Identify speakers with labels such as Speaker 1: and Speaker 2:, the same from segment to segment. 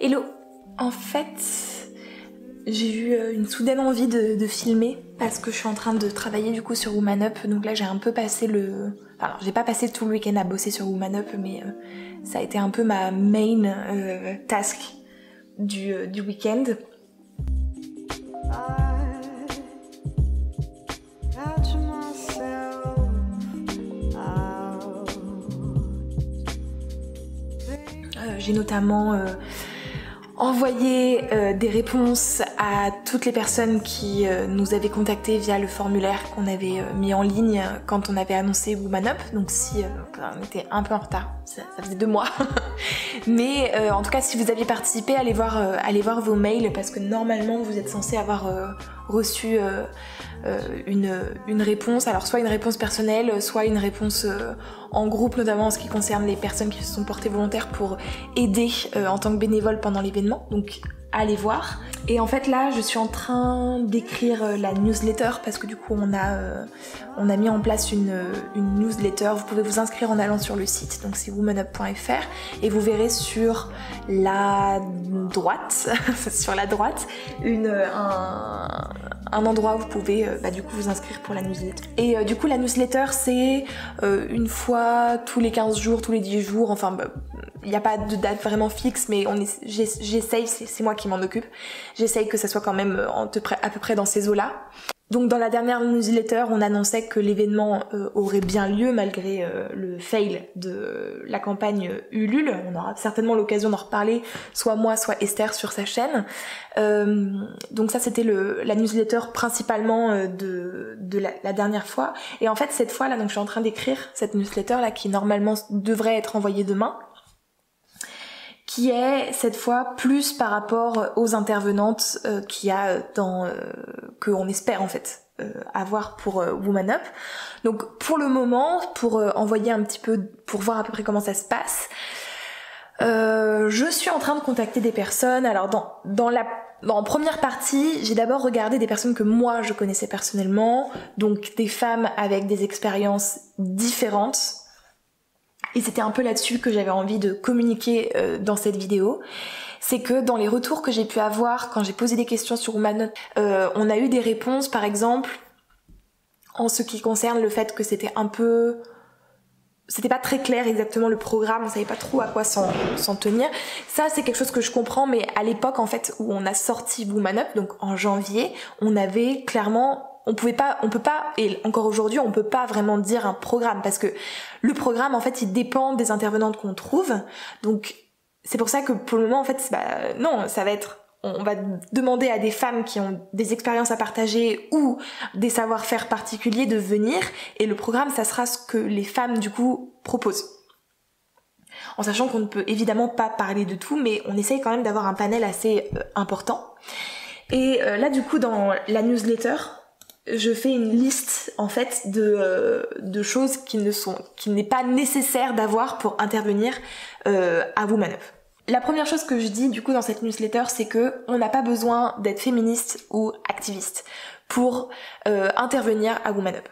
Speaker 1: Hello. En fait, j'ai eu une soudaine envie de filmer parce que je suis en train de travailler du coup sur Woman Up. Donc là j'ai un peu passé Enfin j'ai pas passé tout le week-end à bosser sur Woman Up, mais ça a été un peu ma main task du week-end. J'ai notamment envoyé des réponses à toutes les personnes qui nous avaient contactés via le formulaire qu'on avait mis en ligne quand on avait annoncé Woman Up. Donc si on était un peu en retard, ça faisait 2 mois. Mais en tout cas, si vous aviez participé, allez voir vos mails parce que normalement vous êtes censé avoir reçu une réponse, alors soit une réponse personnelle, soit une réponse en groupe, notamment en ce qui concerne les personnes qui se sont portées volontaires pour aider en tant que bénévole pendant l'événement. Donc allez voir. Et en fait là je suis en train d'écrire la newsletter parce que du coup on a mis en place une newsletter. Vous pouvez vous inscrire en allant sur le site, donc c'est womanup.fr, et vous verrez sur la droite un endroit où vous pouvez du coup vous inscrire pour la newsletter. Et du coup la newsletter c'est une fois tous les 15 jours, tous les 10 jours, enfin il n'y a pas de date vraiment fixe, mais j'essaye, c'est moi qui m'en occupe, j'essaye que ça soit quand même à peu près dans ces eaux-là. Donc dans la dernière newsletter, on annonçait que l'événement aurait bien lieu malgré le fail de la campagne Ulule. On aura certainement l'occasion d'en reparler, soit moi, soit Esther sur sa chaîne. Donc ça c'était la newsletter principalement de la dernière fois. Et en fait cette fois là, donc je suis en train d'écrire cette newsletter là qui normalement devrait être envoyée demain, qui est cette fois plus par rapport aux intervenantes qu'il y a qu'on espère en fait avoir pour Woman Up. Donc pour le moment, pour envoyer un petit peu, pour voir à peu près comment ça se passe, je suis en train de contacter des personnes. Alors en première partie, j'ai d'abord regardé des personnes que moi je connaissais personnellement, donc des femmes avec des expériences différentes. Et c'était un peu là-dessus que j'avais envie de communiquer dans cette vidéo. C'est que dans les retours que j'ai pu avoir quand j'ai posé des questions sur Woman Up, on a eu des réponses par exemple en ce qui concerne le fait que c'était pas très clair exactement le programme, on savait pas trop à quoi s'en tenir. Ça c'est quelque chose que je comprends, mais à l'époque en fait où on a sorti Woman Up, donc en janvier, on avait clairement... On peut pas, et encore aujourd'hui, on peut pas vraiment dire un programme parce que le programme, en fait, il dépend des intervenantes qu'on trouve. Donc, c'est pour ça que pour le moment, en fait, non, ça va être, on va demander à des femmes qui ont des expériences à partager ou des savoir-faire particuliers de venir, et le programme, ça sera ce que les femmes, du coup, proposent. En sachant qu'on ne peut évidemment pas parler de tout, mais on essaye quand même d'avoir un panel assez important. Et là, du coup, dans la newsletter, je fais une liste en fait de choses qu'il n'est pas nécessaire d'avoir pour intervenir à Woman Up. La première chose que je dis du coup dans cette newsletter, c'est que on n'a pas besoin d'être féministe ou activiste pour intervenir à Woman Up.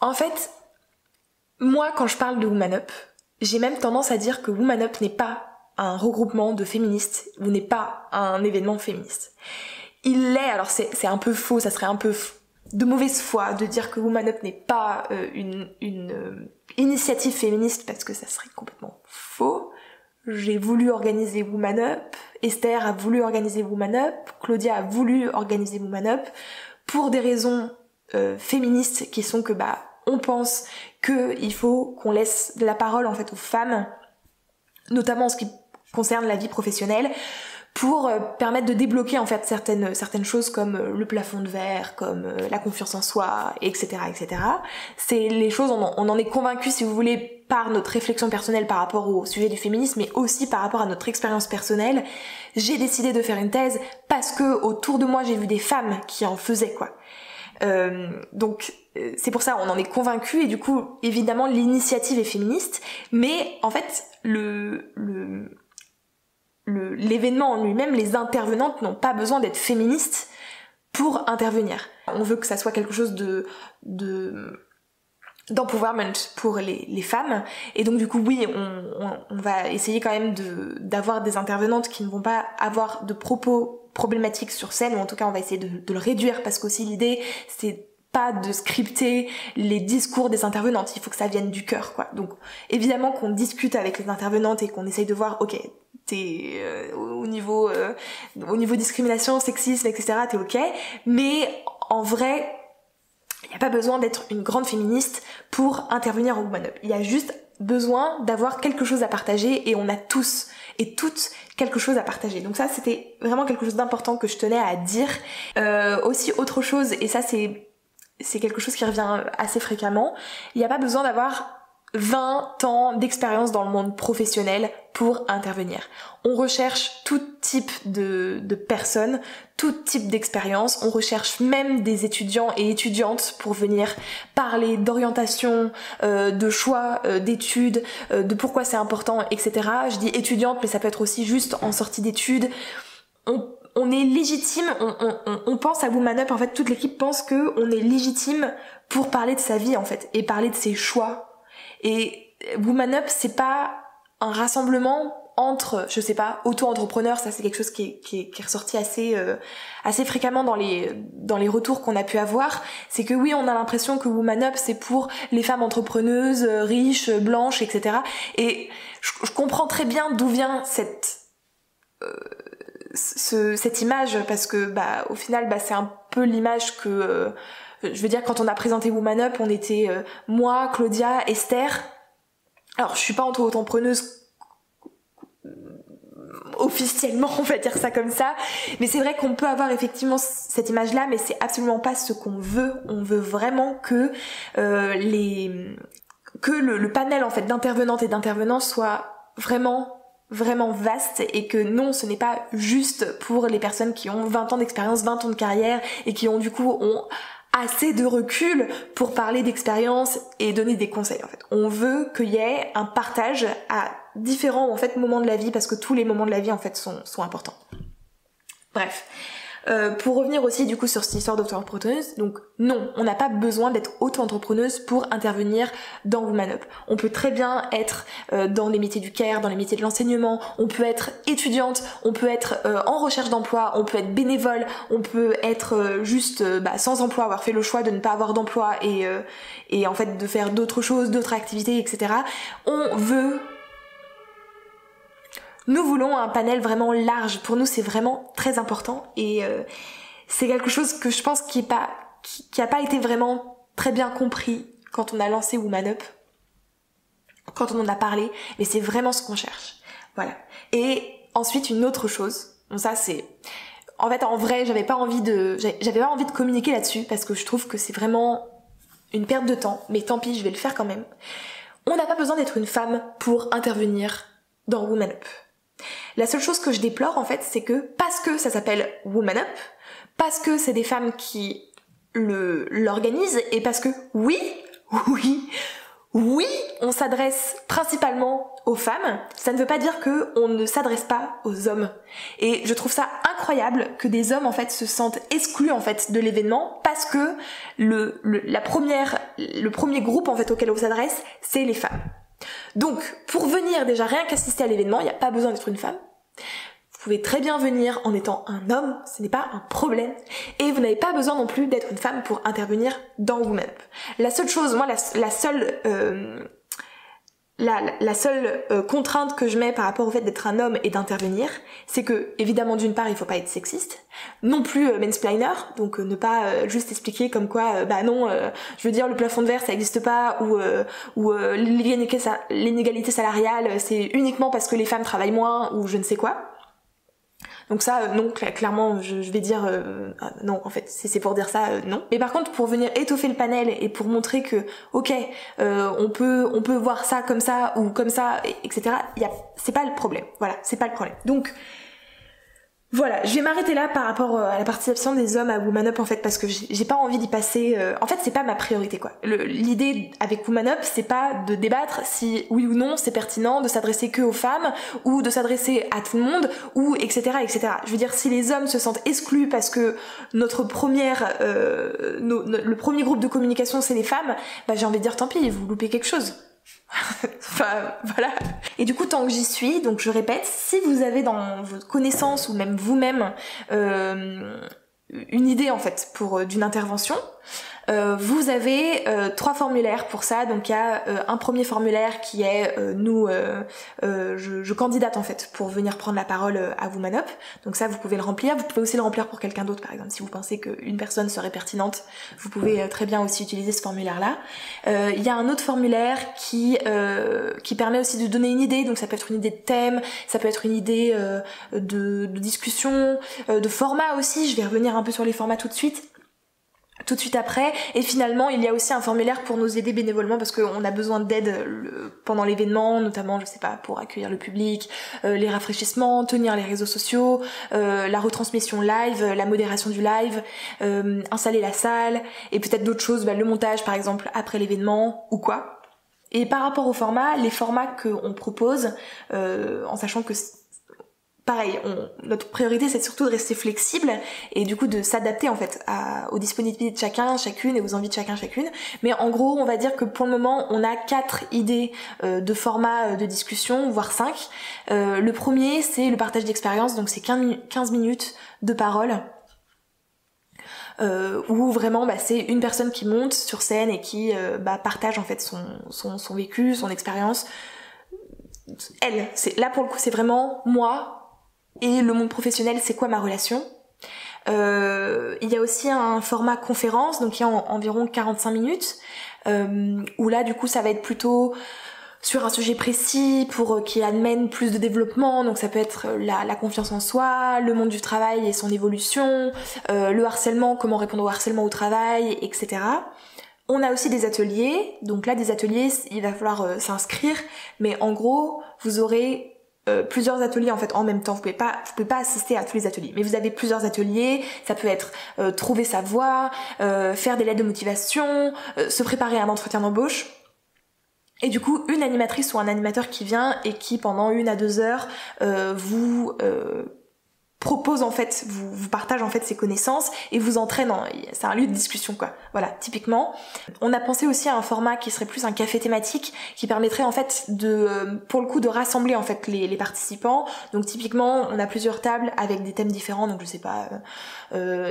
Speaker 1: En fait, moi quand je parle de Woman Up, j'ai même tendance à dire que Woman Up n'est pas un regroupement de féministes ou n'est pas un événement féministe. Il l'est, alors c'est un peu faux, ça serait un peu de mauvaise foi de dire que Woman Up n'est pas une initiative féministe parce que ça serait complètement faux. J'ai voulu organiser Woman Up, Esther a voulu organiser Woman Up, Claudia a voulu organiser Woman Up pour des raisons féministes qui sont que on pense qu'il faut qu'on laisse de la parole en fait aux femmes, notamment en ce qui concerne la vie professionnelle, pour permettre de débloquer en fait certaines choses comme le plafond de verre, comme la confiance en soi, etc., etc. C'est les choses, on en est convaincu si vous voulez par notre réflexion personnelle par rapport au sujet du féminisme, mais aussi par rapport à notre expérience personnelle. J'ai décidé de faire une thèse parce que autour de moi j'ai vu des femmes qui en faisaient quoi. Donc c'est pour ça on en est convaincu, et du coup évidemment l'initiative est féministe, mais en fait l'événement en lui-même, les intervenantes n'ont pas besoin d'être féministes pour intervenir. On veut que ça soit quelque chose de d'empowerment pour les femmes. Et donc du coup oui, on va essayer quand même d'avoir des intervenantes qui ne vont pas avoir de propos problématiques sur scène, ou en tout cas on va essayer de le réduire, parce qu'aussi l'idée c'est pas de scripter les discours des intervenantes, il faut que ça vienne du cœur, quoi. Donc évidemment qu'on discute avec les intervenantes et qu'on essaye de voir, ok, t'es au niveau discrimination, sexisme, etc., t'es ok, mais en vrai il n'y a pas besoin d'être une grande féministe pour intervenir en Woman Up. Il y a juste besoin d'avoir quelque chose à partager, et on a tous et toutes quelque chose à partager. Donc ça, c'était vraiment quelque chose d'important que je tenais à dire. Aussi autre chose, et ça c'est quelque chose qui revient assez fréquemment, il n'y a pas besoin d'avoir 20 ans d'expérience dans le monde professionnel pour intervenir. On recherche tout type de personnes, tout type d'expérience. On recherche même des étudiants et étudiantes pour venir parler d'orientation, de choix d'études, de pourquoi c'est important, etc. Je dis étudiante, mais ça peut être aussi juste en sortie d'études. On est légitime, on pense à Woman Up, en fait toute l'équipe pense que on est légitime pour parler de sa vie en fait, et parler de ses choix. Et Woman Up, c'est pas un rassemblement entre, je sais pas, auto-entrepreneurs. Ça c'est quelque chose qui est ressorti assez fréquemment dans les retours qu'on a pu avoir. C'est que oui, on a l'impression que Woman Up c'est pour les femmes entrepreneuses, riches, blanches, etc. Et je comprends très bien d'où vient cette image, parce que au final c'est un peu l'image que je veux dire, quand on a présenté Woman Up, on était moi, Claudia, Esther. Alors je suis pas auto-entrepreneuse officiellement, on va dire ça comme ça, mais c'est vrai qu'on peut avoir effectivement cette image là, mais c'est absolument pas ce qu'on veut. On veut vraiment que le panel en fait d'intervenantes et d'intervenants soit vraiment vaste, et que non, ce n'est pas juste pour les personnes qui ont 20 ans d'expérience, 20 ans de carrière, et qui ont assez de recul pour parler d'expérience et donner des conseils en fait. On veut qu'il y ait un partage à différents en fait moments de la vie, parce que tous les moments de la vie en fait sont importants. Bref. Pour revenir aussi du coup sur cette histoire d'auto-entrepreneuse, donc non, on n'a pas besoin d'être auto-entrepreneuse pour intervenir dans Woman Up. On peut très bien être dans les métiers du care, dans les métiers de l'enseignement, on peut être étudiante, on peut être en recherche d'emploi, on peut être bénévole, on peut être juste sans emploi, avoir fait le choix de ne pas avoir d'emploi et en fait de faire d'autres choses, d'autres activités, etc. Nous voulons un panel vraiment large. Pour nous, c'est vraiment très important, et c'est quelque chose que je pense qui a pas été vraiment très bien compris quand on a lancé Woman Up, quand on en a parlé, mais c'est vraiment ce qu'on cherche. Voilà. Et ensuite, une autre chose. Bon, ça c'est... En fait, en vrai, j'avais pas envie de communiquer là-dessus, parce que je trouve que c'est vraiment une perte de temps, mais tant pis, je vais le faire quand même. On n'a pas besoin d'être une femme pour intervenir dans Woman Up. La seule chose que je déplore en fait, c'est que parce que ça s'appelle Woman Up, parce que c'est des femmes qui l'organisent, et parce que oui, on s'adresse principalement aux femmes, ça ne veut pas dire que on ne s'adresse pas aux hommes. Et je trouve ça incroyable que des hommes en fait se sentent exclus en fait de l'événement, parce que le premier groupe en fait auquel on s'adresse, c'est les femmes. Donc, pour venir déjà rien qu'assister à l'événement, il n'y a pas besoin d'être une femme. Vous pouvez très bien venir en étant un homme, ce n'est pas un problème. Et vous n'avez pas besoin non plus d'être une femme pour intervenir dans Woman Up. La seule chose, moi, la seule contrainte que je mets par rapport au fait d'être un homme et d'intervenir, c'est que, évidemment, d'une part, il faut pas être sexiste, non plus mansplainer, donc ne pas juste expliquer comme quoi, je veux dire, le plafond de verre, ça existe pas, ou l'inégalité salariale, c'est uniquement parce que les femmes travaillent moins, ou je ne sais quoi. Donc ça, non, clairement, je vais dire non, en fait, c'est pour dire ça, non. Mais par contre, pour venir étoffer le panel et pour montrer que, ok, on peut voir ça, ou comme ça, etc. C'est pas le problème. Voilà, c'est pas le problème. Donc, Voilà, je vais m'arrêter là par rapport à la participation des hommes à Woman Up en fait, parce que j'ai pas envie d'y passer. En fait, c'est pas ma priorité quoi. L'idée avec Woman Up, c'est pas de débattre si oui ou non c'est pertinent de s'adresser que aux femmes ou de s'adresser à tout le monde ou etc etc. Je veux dire, si les hommes se sentent exclus parce que notre le premier groupe de communication c'est les femmes, bah j'ai envie de dire tant pis, vous loupez quelque chose. Enfin, voilà. Et du coup, tant que j'y suis, donc je répète, si vous avez dans vos connaissances ou même vous-même une idée en fait pour d'une intervention, vous avez 3 formulaires pour ça. Donc il y a un premier formulaire qui est je candidate en fait pour venir prendre la parole à Woman Up. Donc ça vous pouvez le remplir. Vous pouvez aussi le remplir pour quelqu'un d'autre par exemple. Si vous pensez qu'une personne serait pertinente, vous pouvez très bien aussi utiliser ce formulaire là. Il y a un autre formulaire qui permet aussi de donner une idée. Donc ça peut être une idée de thème, ça peut être une idée de discussion, de format aussi. Je vais revenir un peu sur les formats tout de suite après. Et finalement il y a aussi un formulaire pour nous aider bénévolement parce qu'on a besoin d'aide pendant l'événement, notamment je sais pas pour accueillir le public, les rafraîchissements, tenir les réseaux sociaux, la retransmission live, la modération du live, installer la salle et peut-être d'autres choses, le montage par exemple après l'événement ou quoi. Et par rapport au format, les formats qu'on propose, en sachant que pareil, notre priorité c'est surtout de rester flexible et du coup de s'adapter en fait aux disponibilités de chacun, chacune et aux envies de chacun, chacune. Mais en gros, on va dire que pour le moment, on a 4 idées de formats de discussion, voire 5. Le premier, c'est le partage d'expérience, donc c'est 15 minutes de parole. Où vraiment c'est une personne qui monte sur scène et qui partage en fait son vécu, son expérience. Là pour le coup c'est vraiment moi et le monde professionnel, c'est quoi ma relation. Il y a aussi un format conférence, donc il y a environ 45 minutes, où là du coup ça va être plutôt sur un sujet précis pour qui amène plus de développement, donc ça peut être la confiance en soi, le monde du travail et son évolution, le harcèlement, comment répondre au harcèlement au travail, etc. On a aussi des ateliers, donc là des ateliers il va falloir s'inscrire, mais en gros vous aurez plusieurs ateliers en fait en même temps. Vous pouvez pas assister à tous les ateliers, mais vous avez plusieurs ateliers. Ça peut être trouver sa voie, faire des lettres de motivation, se préparer à un entretien d'embauche. Et du coup, une animatrice ou un animateur qui vient et qui pendant 1 à 2 heures vous propose en fait, vous partage en fait ses connaissances et vous entraîne c'est un lieu de discussion quoi. Voilà, typiquement. On a pensé aussi à un format qui serait plus un café thématique qui permettrait en fait pour le coup de rassembler en fait les participants. Donc typiquement, on a plusieurs tables avec des thèmes différents, donc je sais pas,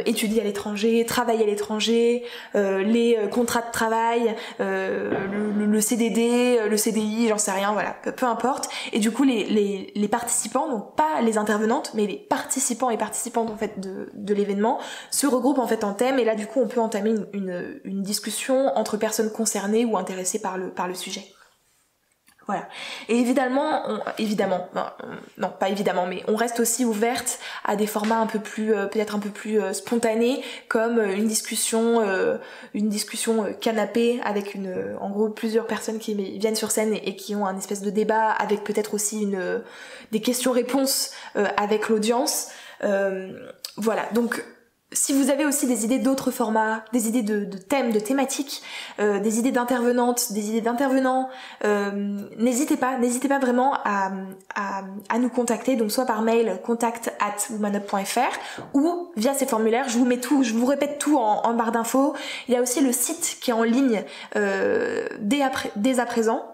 Speaker 1: étudier à l'étranger, travailler à l'étranger, les contrats de travail, le CDD, le CDI, j'en sais rien, voilà, peu importe. Et du coup les participants, donc pas les intervenantes, mais les participants et participantes en fait de l'événement se regroupent en fait en thème et là du coup on peut entamer une discussion entre personnes concernées ou intéressées par le sujet. Voilà. Et évidemment, non pas évidemment, mais on reste aussi ouverte à des formats un peu plus, peut-être un peu plus spontanés, comme une discussion canapé avec en gros plusieurs personnes qui viennent sur scène et qui ont un espèce de débat avec peut-être aussi des questions-réponses avec l'audience. Voilà. Donc si vous avez aussi des idées d'autres formats, des idées de thèmes, de thématiques, des idées d'intervenantes, des idées d'intervenants, n'hésitez pas vraiment à nous contacter, donc soit par mail contact@womanup.fr ou via ces formulaires. Je vous répète tout en barre d'infos. Il y a aussi le site qui est en ligne dès à présent,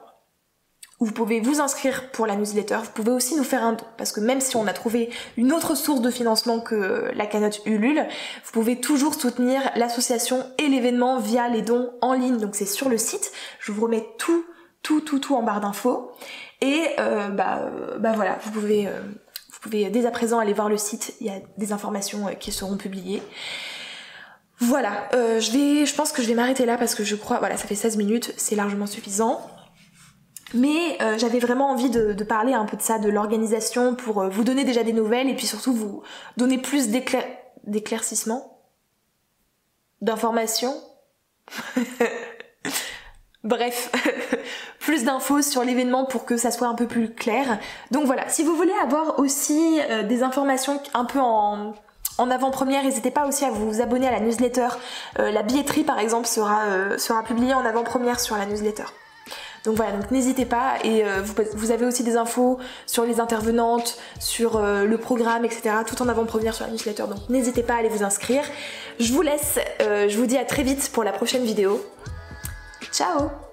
Speaker 1: où vous pouvez vous inscrire pour la newsletter. Vous pouvez aussi nous faire un don, parce que même si on a trouvé une autre source de financement que la cagnotte Ulule, vous pouvez toujours soutenir l'association et l'événement via les dons en ligne. Donc c'est sur le site, je vous remets tout en barre d'infos. Et voilà, vous pouvez dès à présent aller voir le site, il y a des informations qui seront publiées. Voilà, je pense que je vais m'arrêter là parce que je crois, voilà, ça fait 16 minutes, c'est largement suffisant. Mais j'avais vraiment envie de parler un peu de ça, de l'organisation, pour vous donner déjà des nouvelles et puis surtout vous donner plus d'éclaircissements, d'informations. Bref, plus d'infos sur l'événement pour que ça soit un peu plus clair. Donc voilà, si vous voulez avoir aussi des informations un peu en avant-première, n'hésitez pas aussi à vous abonner à la newsletter. La billetterie par exemple sera publiée en avant-première sur la newsletter. Donc voilà, donc n'hésitez pas, et vous avez aussi des infos sur les intervenantes, sur le programme, etc. tout en avant-première sur la newsletter, donc n'hésitez pas à aller vous inscrire. Je vous laisse, je vous dis à très vite pour la prochaine vidéo. Ciao!